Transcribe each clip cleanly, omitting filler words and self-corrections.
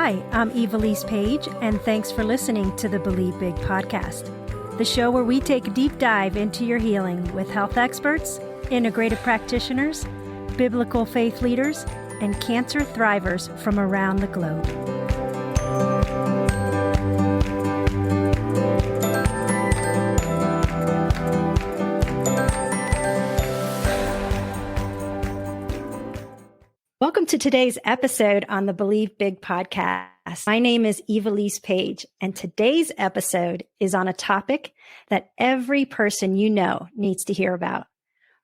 Hi, I'm Evilise Page, and thanks for listening to the Believe Big podcast, the show where we take a deep dive into your healing with health experts, integrative practitioners, biblical faith leaders, and cancer thrivers from around the globe. Welcome to today's episode on the Believe Big podcast. My name is Evilise Page, and today's episode is on a topic that every person you know needs to hear about.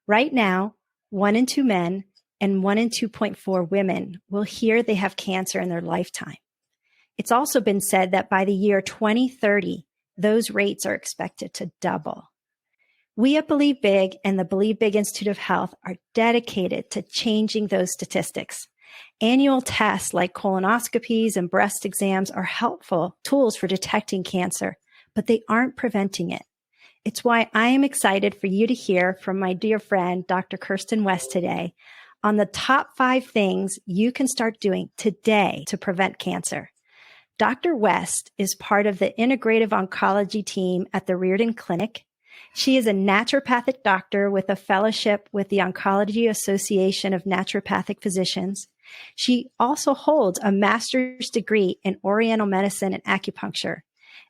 Right now, 1 in 2 men and 1 in 2.4 women will hear they have cancer in their lifetime. It's also been said that by the year 2030, those rates are expected to double. We at Believe Big and the Believe Big Institute of Health are dedicated to changing those statistics. Annual tests like colonoscopies and breast exams are helpful tools for detecting cancer, but they aren't preventing it. It's why I am excited for you to hear from my dear friend, Dr. Kirsten West today on the top 5 things you can start doing today to prevent cancer. Dr. West is part of the integrative oncology team at the Riordan Clinic. She is a naturopathic doctor with a fellowship with the Oncology Association of Naturopathic Physicians. She also holds a master's degree in Oriental medicine and acupuncture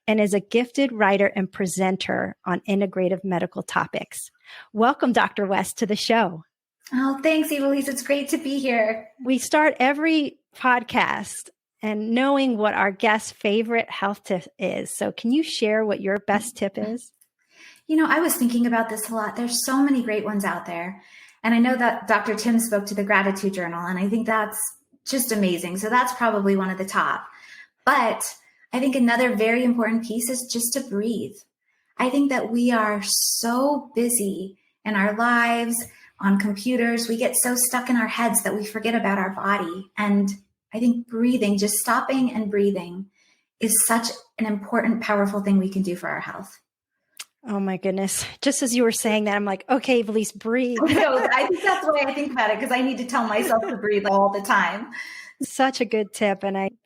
and is a gifted writer and presenter on integrative medical topics. Welcome, Dr. West, to the show. Oh, thanks, Evilise. It's great to be here. We start every podcast and knowing what our guest's favorite health tip is. So can you share what your best tip is? You know, I was thinking about this a lot. There's so many great ones out there. And I know that Dr. Tim spoke to the gratitude journal, and I think that's just amazing. So that's probably one of the top. But I think another very important piece is just to breathe. I think that we are so busy in our lives, on computers. We get so stuck in our heads that we forget about our body. And I think breathing, just stopping and breathing, is such an important, powerful thing we can do for our health. Oh my goodness. Just as you were saying that, I'm like, okay, Evilise, breathe. No, I think that's the way I think about it, because I need to tell myself to breathe all the time. Such a good tip. And I'm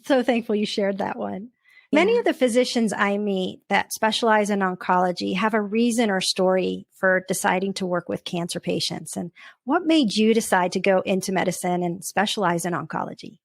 so thankful you shared that one. Yeah. Many of the physicians I meet that specialize in oncology have a reason or story for deciding to work with cancer patients. And what made you decide to go into medicine and specialize in oncology?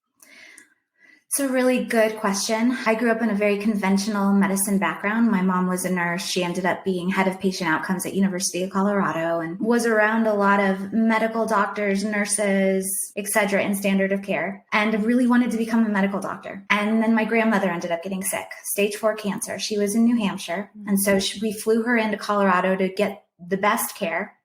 It's a really good question. I grew up in a very conventional medicine background. My mom was a nurse. She ended up being head of patient outcomes at University of Colorado and was around a lot of medical doctors, nurses, etc. in standard of care, and really wanted to become a medical doctor. And then my grandmother ended up getting sick, stage 4 cancer. She was in New Hampshire. And so we flew her into Colorado to get the best care.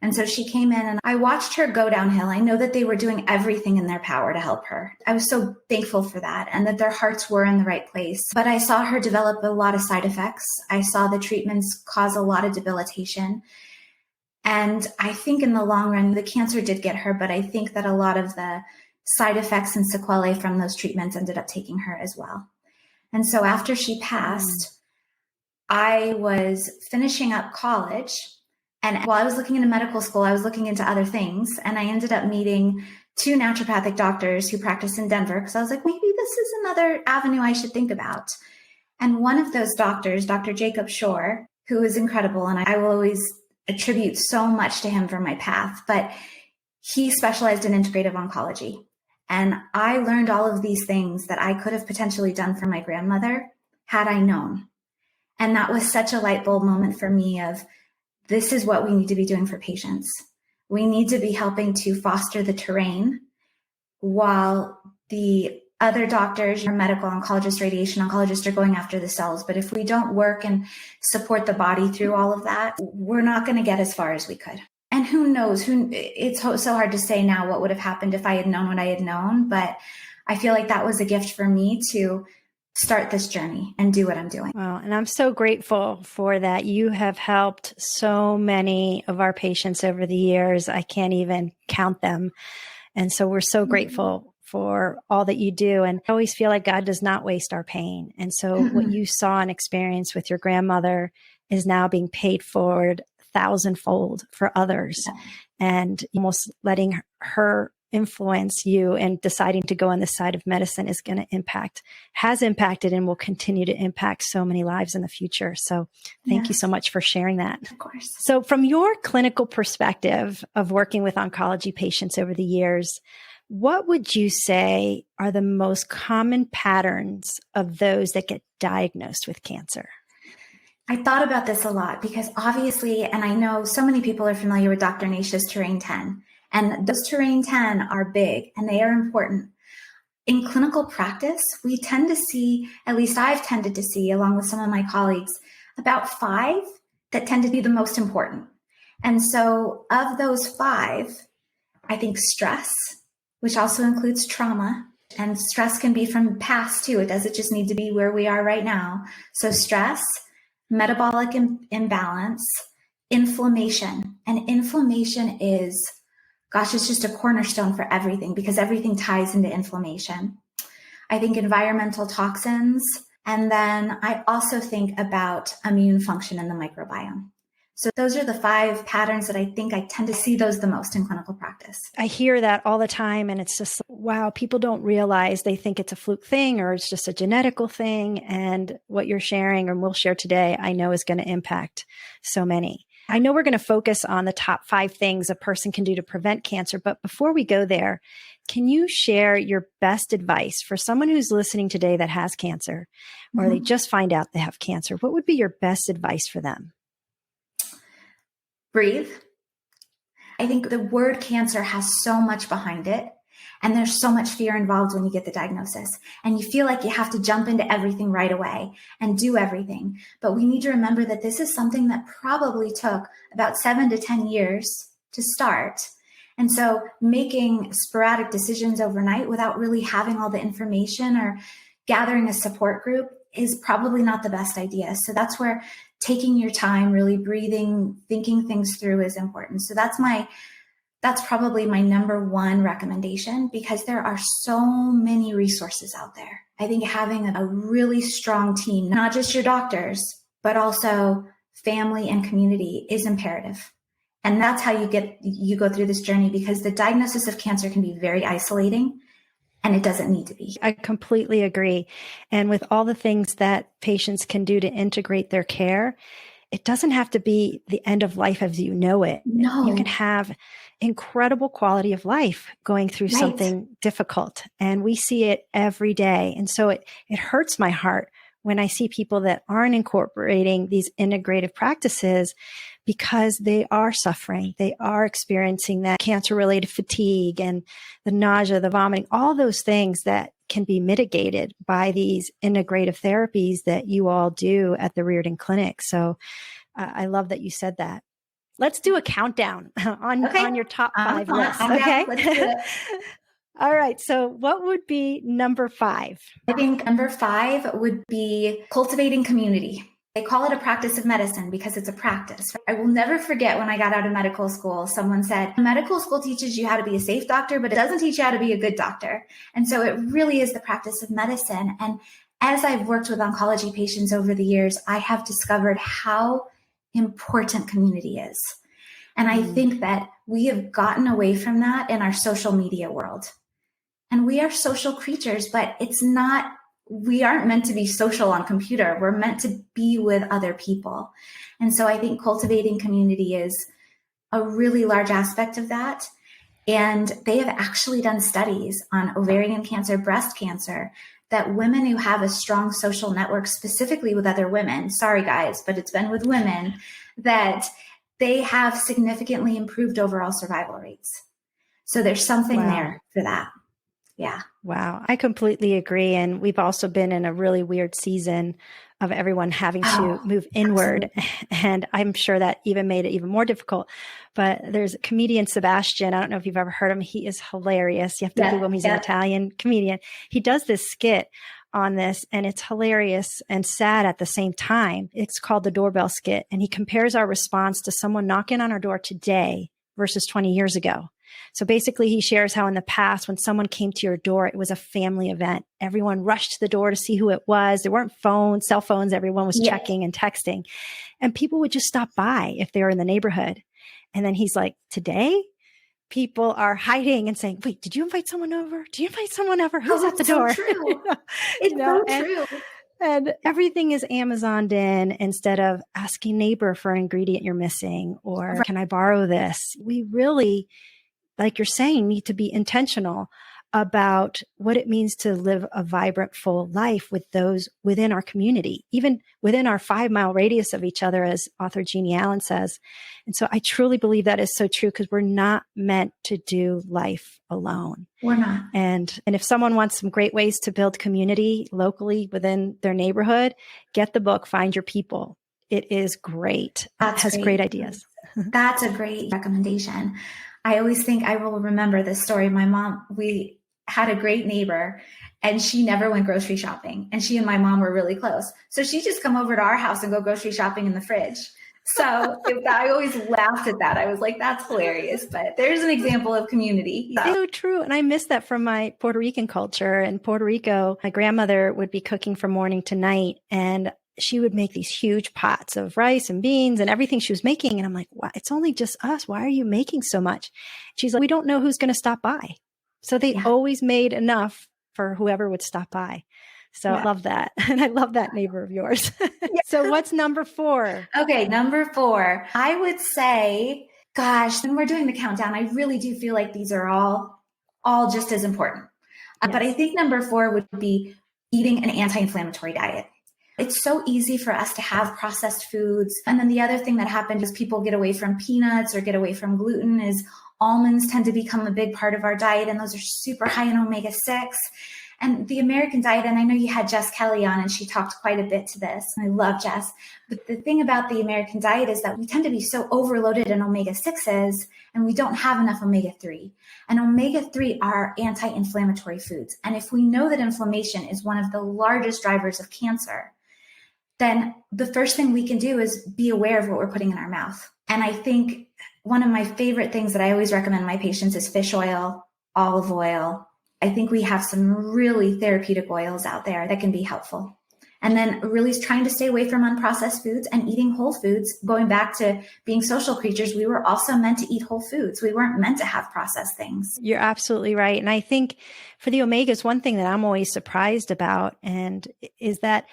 And so she came in and I watched her go downhill. I know that they were doing everything in their power to help her. I was so thankful for that and that their hearts were in the right place. But I saw her develop a lot of side effects. I saw the treatments cause a lot of debilitation. And I think in the long run, the cancer did get her, but I think that a lot of the side effects and sequelae from those treatments ended up taking her as well. And so after she passed, I was finishing up college. And while I was looking into medical school, I was looking into other things. And I ended up meeting 2 naturopathic doctors who practice in Denver, because I was like, maybe this is another avenue I should think about. And one of those doctors, Dr. Jacob Shore, who is incredible, and I will always attribute so much to him for my path, but he specialized in integrative oncology. And I learned all of these things that I could have potentially done for my grandmother had I known. And that was such a light bulb moment for me of, this is what we need to be doing for patients. We need to be helping to foster the terrain while the other doctors, medical oncologists, radiation oncologists are going after the cells. But if we don't work and support the body through all of that, we're not going to get as far as we could. And who knows? It's so hard to say now what would have happened if I had known what I had known. But I feel like that was a gift for me to start this journey and do what I'm doing. Wow. And I'm so grateful for that. You have helped so many of our patients over the years. I can't even count them. And so we're so grateful for all that you do. And I always feel like God does not waste our pain. And so what you saw and experienced with your grandmother is now being paid forward 1,000-fold for others, and almost letting her influence you in deciding to go on this side of medicine is going to has impacted and will continue to impact so many lives in the future. So thank you so much for sharing that. Of course. So from your clinical perspective of working with oncology patients over the years, what would you say are the most common patterns of those that get diagnosed with cancer? I thought about this a lot because obviously, and I know so many people are familiar with Dr. Nasha's Terrain 10, and those Terrain 10 are big and they are important. In clinical practice, we tend to see, at least I've tended to see, along with some of my colleagues, about 5 that tend to be the most important. And so of those 5, I think stress, which also includes trauma, and stress can be from past too. It doesn't just need to be where we are right now. So stress, metabolic imbalance, inflammation. And inflammation is, gosh, it's just a cornerstone for everything because everything ties into inflammation. I think environmental toxins. And then I also think about immune function in the microbiome. So those are the 5 patterns that I think I tend to see those the most in clinical practice. I hear that all the time. And it's just, wow, people don't realize, they think it's a fluke thing or it's just a genetical thing. And what you're sharing and we'll share today, I know is going to impact so many. I know we're going to focus on the top 5 things a person can do to prevent cancer. But before we go there, can you share your best advice for someone who's listening today that has cancer, or they just find out they have cancer? What would be your best advice for them? Breathe. I think the word cancer has so much behind it, and there's so much fear involved when you get the diagnosis, and you feel like you have to jump into everything right away and do everything. But we need to remember that this is something that probably took about 7 to 10 years to start. And so making sporadic decisions overnight without really having all the information or gathering a support group is probably not the best idea. So that's where taking your time, really breathing, thinking things through is important. So that's probably my number 1 recommendation, because there are so many resources out there. I think having a really strong team, not just your doctors, but also family and community, is imperative. And that's how you go through this journey, because the diagnosis of cancer can be very isolating. And it doesn't need to be. I completely agree. And with all the things that patients can do to integrate their care, it doesn't have to be the end of life as you know it. No. You can have incredible quality of life going through something difficult. And we see it every day. And so it hurts my heart when I see people that aren't incorporating these integrative practices, because they are suffering. They are experiencing that cancer-related fatigue and the nausea, the vomiting, all those things that can be mitigated by these integrative therapies that you all do at the Riordan Clinic. So I love that you said that. Let's do a countdown on your top 5 list. Okay. Let's do it. All right. So what would be number 5? I think number 5 would be cultivating community. They call it a practice of medicine because it's a practice. I will never forget when I got out of medical school, someone said, medical school teaches you how to be a safe doctor, but it doesn't teach you how to be a good doctor. And so it really is the practice of medicine. And as I've worked with oncology patients over the years, I have discovered how important community is. And I think that we have gotten away from that in our social media world. And we are social creatures, but we aren't meant to be social on computer. We're meant to be with other people. And so I think cultivating community is a really large aspect of that. And they have actually done studies on ovarian cancer, breast cancer, that women who have a strong social network, specifically with other women, sorry guys, but it's been with women, that they have significantly improved overall survival rates. So there's something there for that. Yeah. Wow. I completely agree. And we've also been in a really weird season of everyone having to move inward. Absolutely. And I'm sure that even made it even more difficult. But there's a comedian, Sebastian. I don't know if you've ever heard him. He is hilarious. You have to Google him. He's an Italian comedian. He does this skit on this, and it's hilarious and sad at the same time. It's called the doorbell skit. And he compares our response to someone knocking on our door today versus 20 years ago. So basically, he shares how in the past, when someone came to your door, it was a family event. Everyone rushed to the door to see who it was. There weren't cell phones. Everyone was checking and texting. And people would just stop by if they were in the neighborhood. And then he's like, today, people are hiding and saying, wait, did you invite someone over? Do you invite someone over? Who's at the door? So true. It's so true. And everything is Amazoned in instead of asking neighbor for an ingredient you're missing, or can I borrow this? We really, like you're saying, need to be intentional about what it means to live a vibrant, full life with those within our community, even within our 5-mile radius of each other, as author Jeannie Allen says. And so I truly believe that is so true, because we're not meant to do life alone. We're not. And if someone wants some great ways to build community locally within their neighborhood, get the book, Find Your People. It is great. It has great ideas. That's a great recommendation. I always think I will remember this story. My mom, we had a great neighbor, and she never went grocery shopping. And she and my mom were really close. So she'd just come over to our house and go grocery shopping in the fridge. So I always laughed at that. I was like, that's hilarious. But there's an example of community. It's so true. And I miss that from my Puerto Rican culture. In Puerto Rico, my grandmother would be cooking from morning to night, and she would make these huge pots of rice and beans and everything she was making. And I'm like, wow, it's only just us. Why are you making so much? She's like, we don't know who's going to stop by. So they always made enough for whoever would stop by. So I love that. And I love that neighbor of yours. So what's number 4? Okay, number 4. I would say, gosh, when we're doing the countdown, I really do feel like these are all just as important. But I think number 4 would be eating an anti-inflammatory diet. It's so easy for us to have processed foods. And then the other thing that happened is people get away from peanuts or get away from gluten is almonds tend to become a big part of our diet. And those are super high in omega-6. And the American diet, and I know you had Jess Kelly on, and she talked quite a bit to this. And I love Jess. But the thing about the American diet is that we tend to be so overloaded in omega-6s, and we don't have enough omega-3. And omega-3 are anti-inflammatory foods. And if we know that inflammation is one of the largest drivers of cancer, then the first thing we can do is be aware of what we're putting in our mouth. And I think one of my favorite things that I always recommend my patients is fish oil, olive oil. I think we have some really therapeutic oils out there that can be helpful. And then really trying to stay away from unprocessed foods and eating whole foods. Going back to being social creatures, we were also meant to eat whole foods. We weren't meant to have processed things. You're absolutely right. And I think for the omegas, one thing that I'm always surprised about is that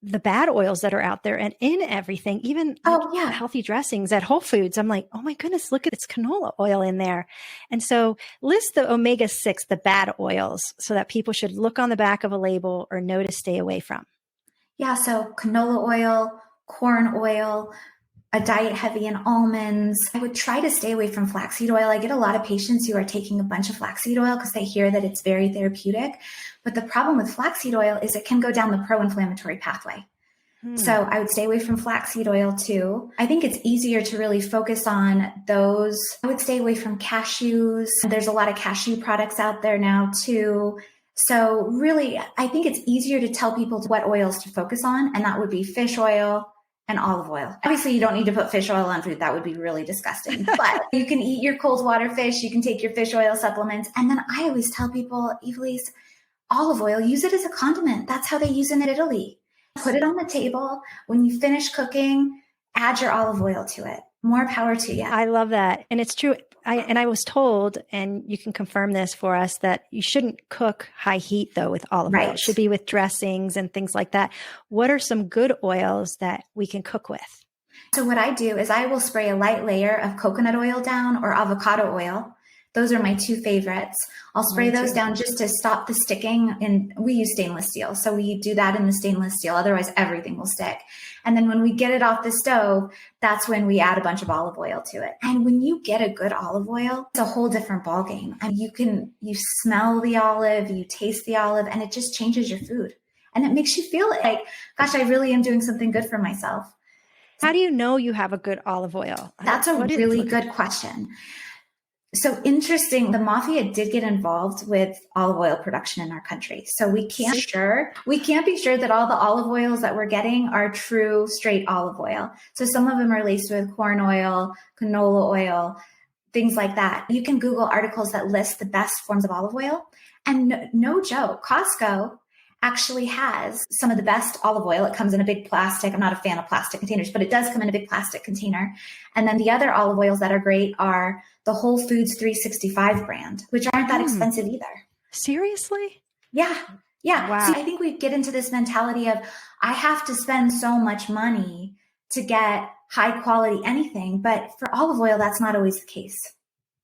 the bad oils that are out there and in everything, even healthy dressings at Whole Foods. I'm like, oh my goodness, look at it's canola oil in there. And so list the omega-6, the bad oils, so that people should look on the back of a label or know to stay away from. Yeah. So canola oil, corn oil, a diet heavy in almonds. I would try to stay away from flaxseed oil. I get a lot of patients who are taking a bunch of flaxseed oil because they hear that it's very therapeutic. But the problem with flaxseed oil is it can go down the pro-inflammatory pathway. So I would stay away from flaxseed oil too. I think it's easier to really focus on those. I would stay away from cashews. There's a lot of cashew products out there now too. So really, I think it's easier to tell people what oils to focus on. And that would be fish oil and olive oil. Obviously, you don't need to put fish oil on food. That would be really disgusting. But you can eat your cold water fish. You can take your fish oil supplements. And then I always tell people, Evelise, olive oil, use it as a condiment. That's how they use it in Italy. Put it on the table. When you finish cooking, add your olive oil to it. More power to you. I love that. And it's true. I was told, and you can confirm this for us, that you shouldn't cook high heat though with olive oil. It should be with dressings and things like that. What are some good oils that we can cook with? So what I do is I will spray a light layer of coconut oil down or avocado oil. Those are my 2 favorites. I'll spray those down just to stop the sticking. And we use stainless steel. So we do that in the stainless steel. Otherwise, everything will stick. And then when we get it off the stove, that's when we add a bunch of olive oil to it. And when you get a good olive oil, it's a whole different ballgame. And you smell the olive, you taste the olive, and it just changes your food. And it makes you feel like, gosh, I really am doing something good for myself. How do you know you have a good olive oil? That's a really good question. So interesting. The mafia did get involved with olive oil production in our country. So we can't be sure that all the olive oils that we're getting are true straight olive oil. So some of them are laced with corn oil, canola oil, things like that. You can Google articles that list the best forms of olive oil. And no joke, Costco actually has some of the best olive oil. It comes in a big plastic. I'm not a fan of plastic containers, but it does come in a big plastic container. And then the other olive oils that are great are the Whole Foods 365 brand, which aren't that expensive either. Seriously? Yeah. Yeah. Wow. So I think we get into this mentality of, I have to spend so much money to get high quality anything. But for olive oil, that's not always the case.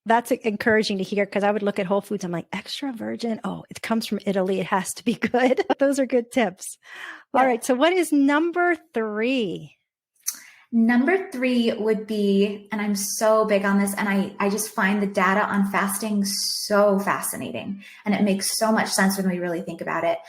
That's encouraging to hear, because I would look at Whole Foods. I'm like, extra virgin. Oh, it comes from Italy. It has to be good. Those are good tips. Yeah. All right. So what is number 3? Number 3 would be, and I'm so big on this, and I just find the data on fasting so fascinating, and it makes so much sense when we really think about it.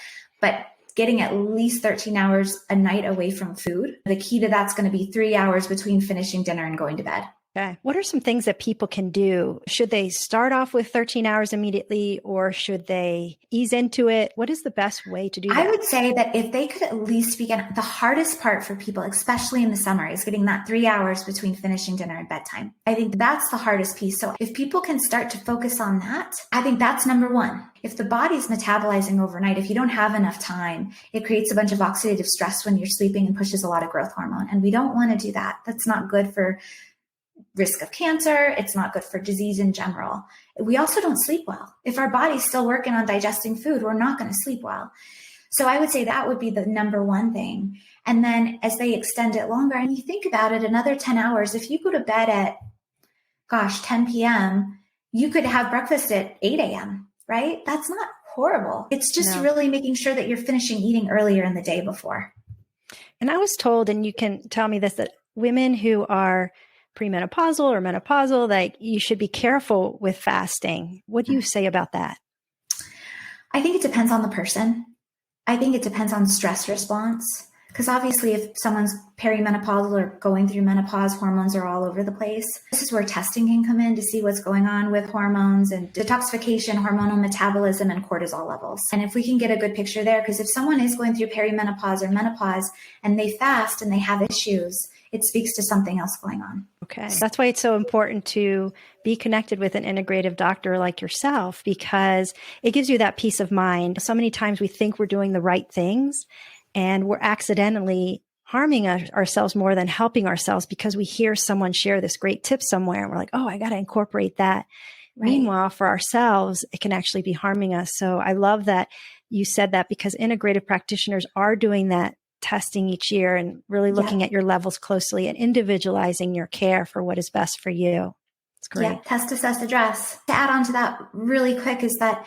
But getting at least 13 hours a night away from food. The key to that's going to be 3 hours between finishing dinner and going to bed. Okay. What are some things that people can do? Should they start off with 13 hours immediately, or should they ease into it? What is the best way to do that? I would say that if they could at least begin, the hardest part for people, especially in the summer, is getting that 3 hours between finishing dinner and bedtime. I think that's the hardest piece. So if people can start to focus on that, I think that's number 1. If the body's metabolizing overnight, if you don't have enough time, it creates a bunch of oxidative stress when you're sleeping and pushes a lot of growth hormone. And we don't want to do that. That's not good for risk of cancer. It's not good for disease in general. We also don't sleep well. If our body's still working on digesting food, we're not going to sleep well. So I would say that would be the number 1 thing. And then as they extend it longer, and you think about it, another 10 hours, if you go to bed at, 10 p.m., you could have breakfast at 8 a.m., right? That's not horrible. It's just really making sure that you're finishing eating earlier in the day before. And I was told, and you can tell me this, that women who are premenopausal or menopausal, like, you should be careful with fasting. What do you say about that? I think it depends on the person. I think it depends on stress response. Because obviously if someone's perimenopausal or going through menopause, hormones are all over the place. This is where testing can come in to see what's going on with hormones and detoxification, hormonal metabolism, and cortisol levels. And if we can get a good picture there, because if someone is going through perimenopause or menopause and they fast and they have issues, it speaks to something else going on. Okay. That's why it's so important to be connected with an integrative doctor like yourself, because it gives you that peace of mind. So many times we think we're doing the right things and we're accidentally harming ourselves more than helping ourselves, because we hear someone share this great tip somewhere and we're like, oh, I got to incorporate that. Right. Meanwhile, for ourselves, it can actually be harming us. So I love that you said that, because integrative practitioners are doing that testing each year and really looking at your levels closely and individualizing your care for what is best for you. It's great. Yeah, test, assess, address. To add on to that really quick is that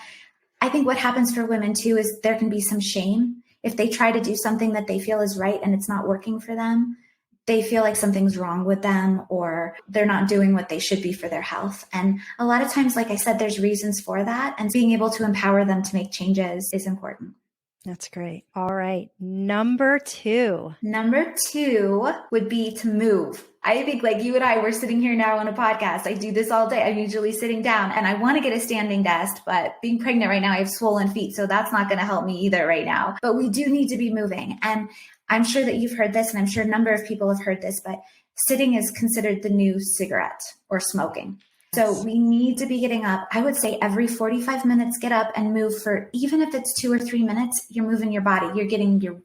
I think what happens for women too is there can be some shame. If they try to do something that they feel is right and it's not working for them, they feel like something's wrong with them or they're not doing what they should be for their health. And a lot of times, like I said, there's reasons for that, and being able to empower them to make changes is important. That's great. All right. Number 2. Number 2 would be to move. I think like you and I, we're sitting here now on a podcast. I do this all day. I'm usually sitting down and I want to get a standing desk, but being pregnant right now, I have swollen feet. So that's not going to help me either right now. But we do need to be moving. And I'm sure that you've heard this, and I'm sure a number of people have heard this, but sitting is considered the new cigarette or smoking. So we need to be getting up. I would say every 45 minutes, get up and move for, even if it's 2 or 3 minutes, you're moving your body. You're getting your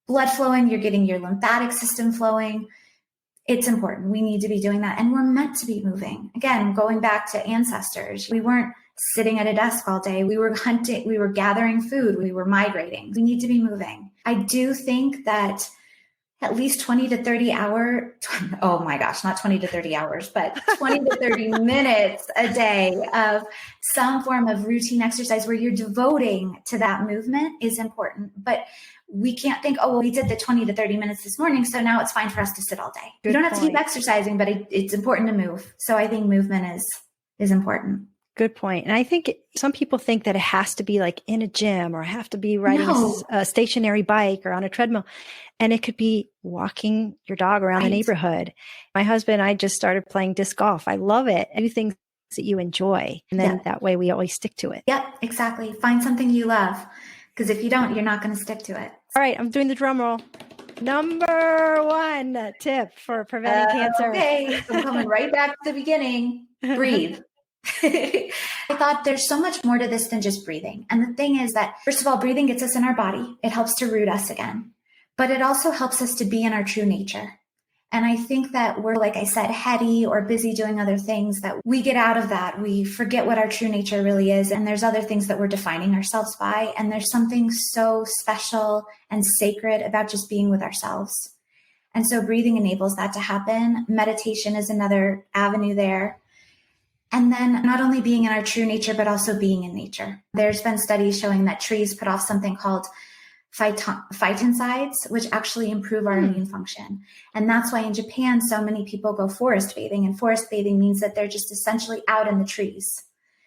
blood flowing. You're getting your lymphatic system flowing. It's important. We need to be doing that. And we're meant to be moving. Again, going back to ancestors, we weren't sitting at a desk all day. We were hunting. We were gathering food. We were migrating. We need to be moving. I do think that at least 20 to 30 hours, oh my gosh, not 20 to 30 hours, but 20 to 30 minutes a day of some form of routine exercise where you're devoting to that movement is important. But we can't think, oh, well, we did the 20 to 30 minutes this morning, so now it's fine for us to sit all day. You don't have to keep exercising, but it's important to move. So I think movement is important. Good point. And I think some people think that it has to be like in a gym or have to be riding a stationary bike or on a treadmill. And it could be walking your dog around the neighborhood. My husband and I just started playing disc golf. I love it. Do things that you enjoy. And then that way we always stick to it. Yep, exactly. Find something you love. Because if you don't, you're not going to stick to it. All right. I'm doing the drum roll. Number 1 tip for preventing cancer. Okay. I'm coming right back to the beginning. Breathe. I thought there's so much more to this than just breathing. And the thing is that, first of all, breathing gets us in our body. It helps to root us again, but it also helps us to be in our true nature. And I think that we're, like I said, heady or busy doing other things, that we get out of that. We forget what our true nature really is. And there's other things that we're defining ourselves by. And there's something so special and sacred about just being with ourselves. And so breathing enables that to happen. Meditation is another avenue there. And then not only being in our true nature, but also being in nature. There's been studies showing that trees put off something called phytoncides, which actually improve our immune function. And that's why in Japan, so many people go forest bathing. And forest bathing means that they're just essentially out in the trees.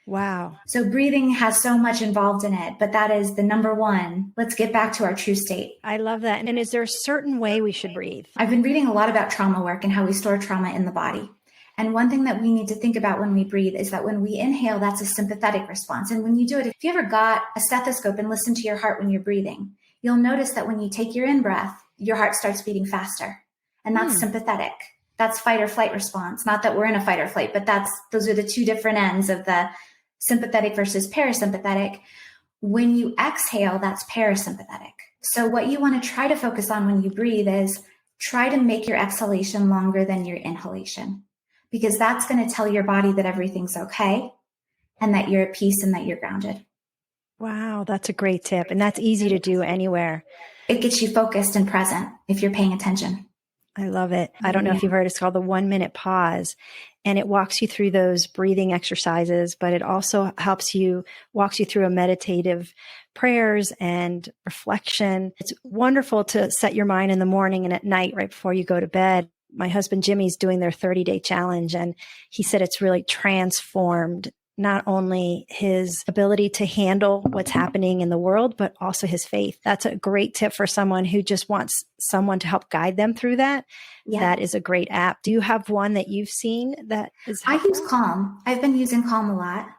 Wow. So breathing has so much involved in it, but that is the number one. Let's get back to our true state. I love that. And is there a certain way we should breathe? I've been reading a lot about trauma work and how we store trauma in the body. And one thing that we need to think about when we breathe is that when we inhale, that's a sympathetic response. And when you do it, if you ever got a stethoscope and listen to your heart when you're breathing, you'll notice that when you take your in-breath, your heart starts beating faster. And that's sympathetic. That's fight or flight response. Not that we're in a fight or flight, but those are the two different ends of the sympathetic versus parasympathetic. When you exhale, that's parasympathetic. So what you want to try to focus on when you breathe is try to make your exhalation longer than your inhalation, because that's going to tell your body that everything's okay and that you're at peace and that you're grounded. Wow, that's a great tip. And that's easy to do anywhere. It gets you focused and present if you're paying attention. I love it. I don't know if you've heard, it's called the 1 minute pause, and it walks you through those breathing exercises, but it also walks you through a meditative prayers and reflection. It's wonderful to set your mind in the morning and at night, right before you go to bed. My husband, Jimmy's doing their 30-day challenge, and he said it's really transformed not only his ability to handle what's happening in the world, but also his faith. That's a great tip for someone who just wants someone to help guide them through that. Yeah. That is a great app. Do you have one that you've seen that is helpful? I use Calm. I've been using Calm a lot.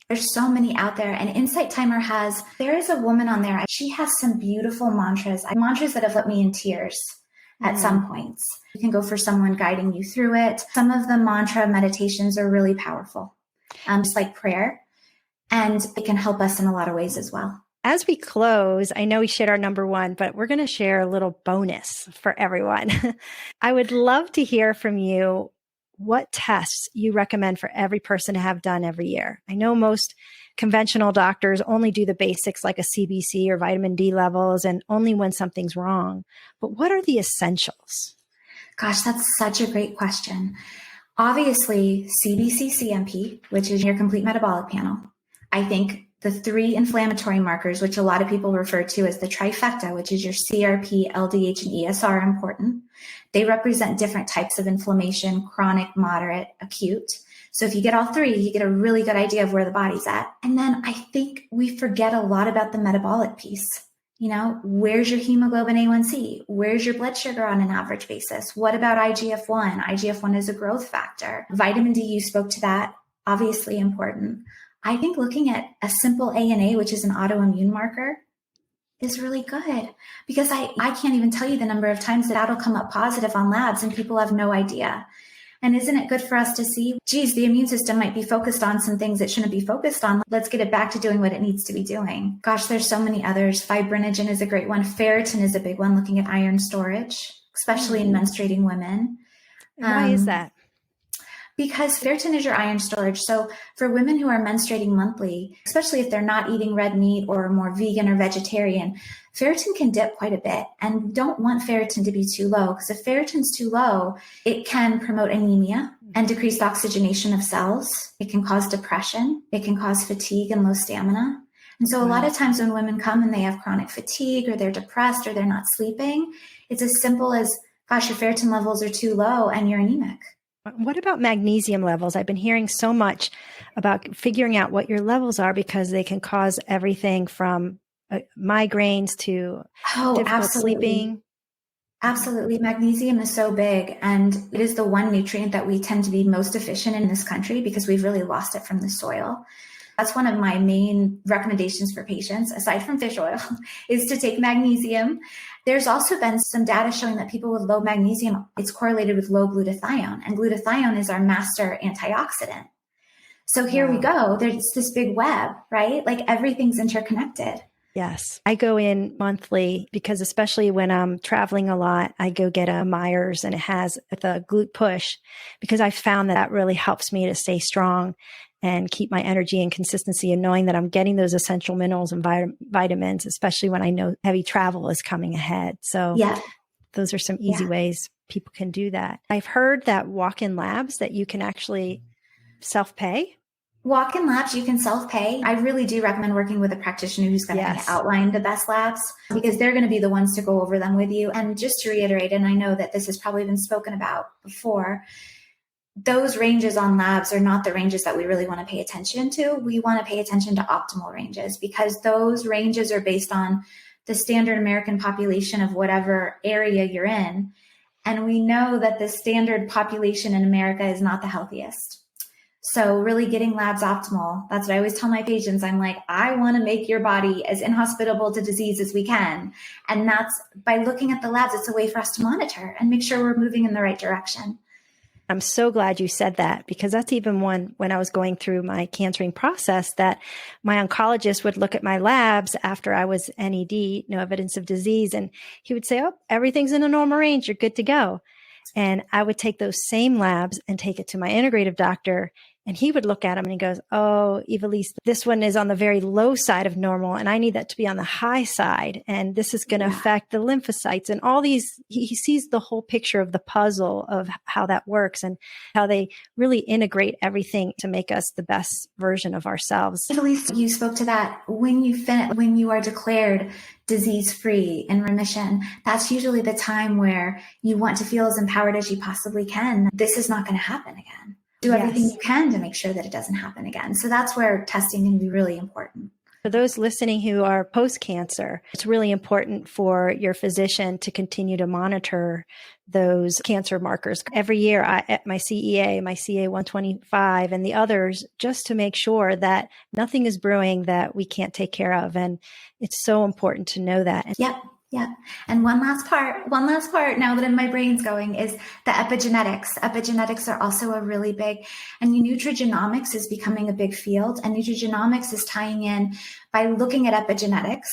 There's so many out there. And Insight Timer there is a woman on there. She has some beautiful mantras that have left me in tears at some points. You can go for someone guiding you through it. Some of the mantra meditations are really powerful. Just like prayer, and it can help us in a lot of ways as well. As we close, I know we shared our number one, but we're going to share a little bonus for everyone. I would love to hear from you what tests you recommend for every person to have done every year. I know most conventional doctors only do the basics like a CBC or vitamin D levels, and only when something's wrong. But what are the essentials? Gosh, that's such a great question. Obviously, CBC-CMP, which is your complete metabolic panel. I think the 3 inflammatory markers, which a lot of people refer to as the trifecta, which is your CRP, LDH, and ESR, are important. They represent different types of inflammation: chronic, moderate, acute. So if you get all 3, you get a really good idea of where the body's at. And then I think we forget a lot about the metabolic piece. Where's your hemoglobin A1C? Where's your blood sugar on an average basis? What about IGF-1? IGF-1 is a growth factor. Vitamin D, you spoke to that, obviously important. I think looking at a simple ANA, which is an autoimmune marker, is really good, because I can't even tell you the number of times that'll come up positive on labs and people have no idea. And isn't it good for us to see, geez, the immune system might be focused on some things it shouldn't be focused on. Let's get it back to doing what it needs to be doing. Gosh, there's so many others. Fibrinogen is a great one. Ferritin is a big one, looking at iron storage, especially in menstruating women. Why is that? Because ferritin is your iron storage. So for women who are menstruating monthly, especially if they're not eating red meat or more vegan or vegetarian, ferritin can dip quite a bit, and we don't want ferritin to be too low, because if ferritin's too low, it can promote anemia and decreased oxygenation of cells. It can cause depression. It can cause fatigue and low stamina. And so a lot of times when women come and they have chronic fatigue, or they're depressed, or they're not sleeping, it's as simple as, gosh, your ferritin levels are too low and you're anemic. What about magnesium levels? I've been hearing so much about figuring out what your levels are, because they can cause everything from migraines to difficult sleeping. Absolutely. Magnesium is so big, and it is the one nutrient that we tend to be most deficient in this country, because we've really lost it from the soil. That's one of my main recommendations for patients, aside from fish oil, is to take magnesium. There's also been some data showing that people with low magnesium, it's correlated with low glutathione, and glutathione is our master antioxidant. So here we go. There's this big web, right? Like everything's interconnected. Yes. I go in monthly because especially when I'm traveling a lot, I go get a Myers and it has the glute push because I found that really helps me to stay strong and keep my energy and consistency and knowing that I'm getting those essential minerals and vitamins, especially when I know heavy travel is coming ahead. So those are some easy ways people can do that. I've heard that walk-in labs that you can actually self-pay. Walk-in labs, you can self-pay. I really do recommend working with a practitioner who's going to outline the best labs because they're going to be the ones to go over them with you. And just to reiterate, and I know that this has probably been spoken about before, those ranges on labs are not the ranges that we really want to pay attention to. We want to pay attention to optimal ranges because those ranges are based on the standard American population of whatever area you're in. And we know that the standard population in America is not the healthiest. So really getting labs optimal. That's what I always tell my patients. I'm like, I want to make your body as inhospitable to disease as we can. And that's by looking at the labs, it's a way for us to monitor and make sure we're moving in the right direction. I'm so glad you said that because that's even one when I was going through my cancering process that my oncologist would look at my labs after I was NED, no evidence of disease. And he would say, oh, everything's in a normal range. You're good to go. And I would take those same labs and take it to my integrative doctor. And he would look at them and he goes, oh, Evilise, this one is on the very low side of normal. And I need that to be on the high side. And this is going to affect the lymphocytes and all these. He sees the whole picture of the puzzle of how that works and how they really integrate everything to make us the best version of ourselves. Evilise, you spoke to that when you are declared disease-free and remission. That's usually the time where you want to feel as empowered as you possibly can. This is not going to happen again. Do everything you can to make sure that it doesn't happen again. So that's where testing can be really important. For those listening who are post-cancer, it's really important for your physician to continue to monitor those cancer markers. Every year at my CEA, my CA 125 and the others, just to make sure that nothing is brewing that we can't take care of. And it's so important to know that. Yeah. And one last part now that my brain's going is the epigenetics. Epigenetics are also a really big, and nutrigenomics is becoming a big field, and nutrigenomics is tying in by looking at epigenetics.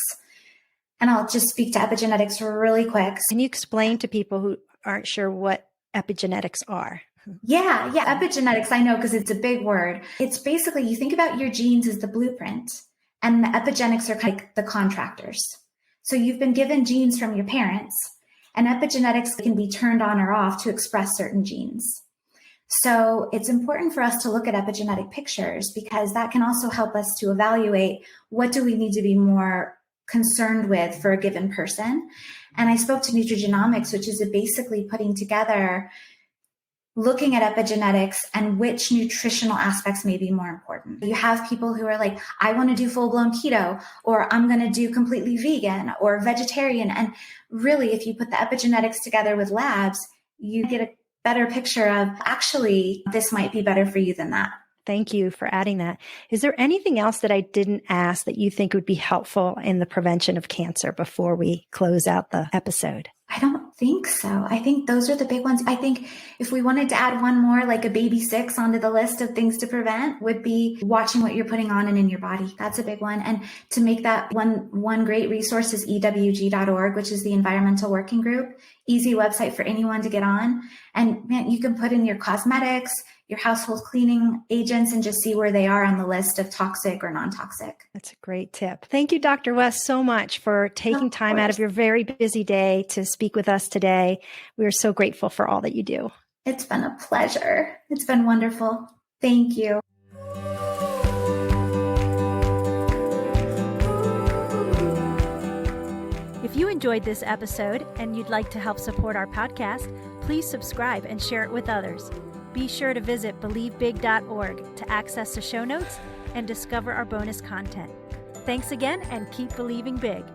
And I'll just speak to epigenetics really quick. Can you explain to people who aren't sure what epigenetics are? Yeah. Epigenetics, I know because it's a big word. It's basically, you think about your genes as the blueprint, and the epigenetics are like the contractors. So you've been given genes from your parents, and epigenetics can be turned on or off to express certain genes. So it's important for us to look at epigenetic pictures because that can also help us to evaluate what do we need to be more concerned with for a given person. And I spoke to nutrigenomics, which is basically putting together looking at epigenetics and which nutritional aspects may be more important. You have people who are like, I want to do full-blown keto, or I'm going to do completely vegan or vegetarian. And really, if you put the epigenetics together with labs, you get a better picture of actually, this might be better for you than that. Thank you for adding that. Is there anything else that I didn't ask that you think would be helpful in the prevention of cancer before we close out the episode? I don't think so. I think those are the big ones. I think if we wanted to add one more, like a baby 6 onto the list of things to prevent, would be watching what you're putting on and in your body. That's a big one. And to make that one great resource is ewg.org, which is the Environmental Working Group. Easy website for anyone to get on. And man, you can put in your cosmetics, your household cleaning agents, and just see where they are on the list of toxic or non-toxic. That's a great tip. Thank you, Dr. West, so much for taking time out of your very busy day to speak with us today. We are so grateful for all that you do. It's been a pleasure. It's been wonderful. Thank you. If you enjoyed this episode and you'd like to help support our podcast, please subscribe and share it with others. Be sure to visit believebig.org to access the show notes and discover our bonus content. Thanks again, and keep believing big.